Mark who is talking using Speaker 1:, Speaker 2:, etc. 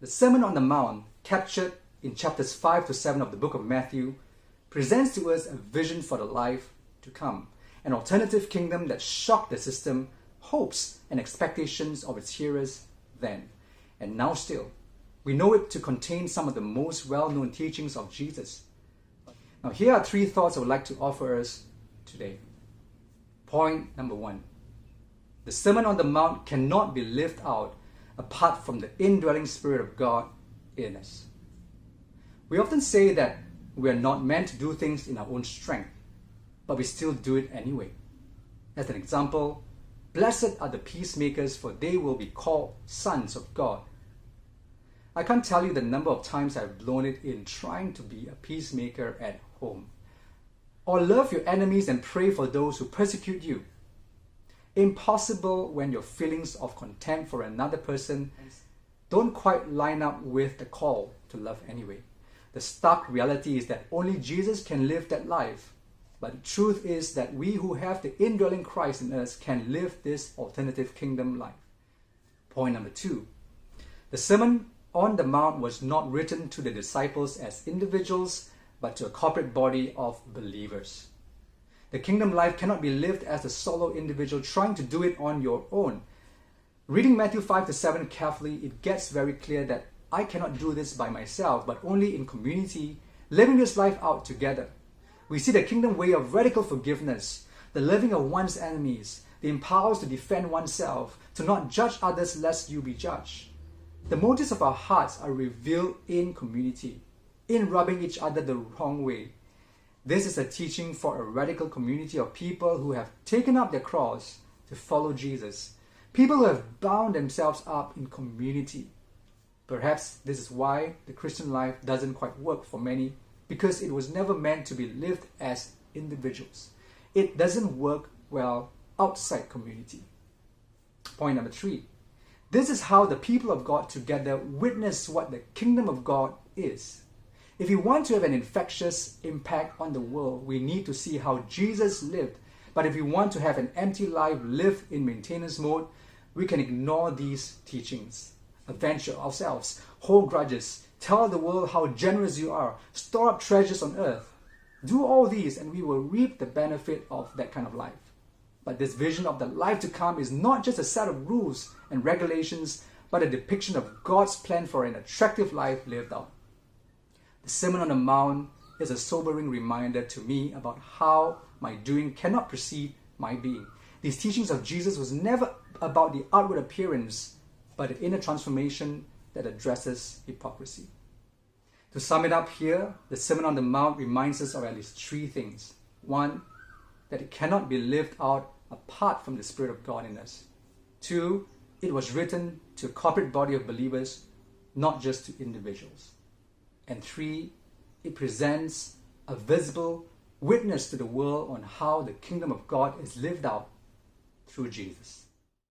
Speaker 1: The Sermon on the Mount, captured in chapters 5 to 7 of the book of Matthew, presents to us a vision for the life to come, an alternative kingdom that shocked the system, hopes and expectations of its hearers then, and now still. We know it to contain some of the most well-known teachings of Jesus. Now, here are 3 thoughts I would like to offer us today. Point number 1. The Sermon on the Mount cannot be lived out apart from the indwelling Spirit of God in us. We often say that we are not meant to do things in our own strength, but we still do it anyway. As an example, blessed are the peacemakers, for they will be called sons of God. I can't tell you the number of times I've blown it in trying to be a peacemaker at home. Or love your enemies and pray for those who persecute you. Impossible when your feelings of contempt for another person don't quite line up with the call to love anyway. The stark reality is that only Jesus can live that life. But the truth is that we who have the indwelling Christ in us can live this alternative kingdom life. Point number 2. The Sermon on the Mount was not written to the disciples as individuals, but to a corporate body of believers. The kingdom life cannot be lived as a solo individual trying to do it on your own. Reading Matthew 5 to 7 carefully, it gets very clear that I cannot do this by myself, but only in community, living this life out together. We see the kingdom way of radical forgiveness, the loving of one's enemies, the empowers to defend oneself, to not judge others lest you be judged. The motives of our hearts are revealed in community, in rubbing each other the wrong way. This is a teaching for a radical community of people who have taken up their cross to follow Jesus, people who have bound themselves up in community. Perhaps this is why the Christian life doesn't quite work for many, because it was never meant to be lived as individuals. It doesn't work well outside community. Point number 3. This is how the people of God together witness what the kingdom of God is. If we want to have an infectious impact on the world, we need to see how Jesus lived. But if we want to have an empty life lived in maintenance mode, we can ignore these teachings, avenge ourselves, hold grudges, tell the world how generous you are, store up treasures on earth. Do all these and we will reap the benefit of that kind of life. But this vision of the life to come is not just a set of rules and regulations, but a depiction of God's plan for an attractive life lived out. The Sermon on the Mount is a sobering reminder to me about how my doing cannot precede my being. These teachings of Jesus was never about the outward appearance, but the inner transformation that addresses hypocrisy. To sum it up here, the Sermon on the Mount reminds us of at least 3 things. 1, that it cannot be lived out apart from the Spirit of God in us. 2, it was written to a corporate body of believers, not just to individuals. And 3, it presents a visible witness to the world on how the kingdom of God is lived out through Jesus.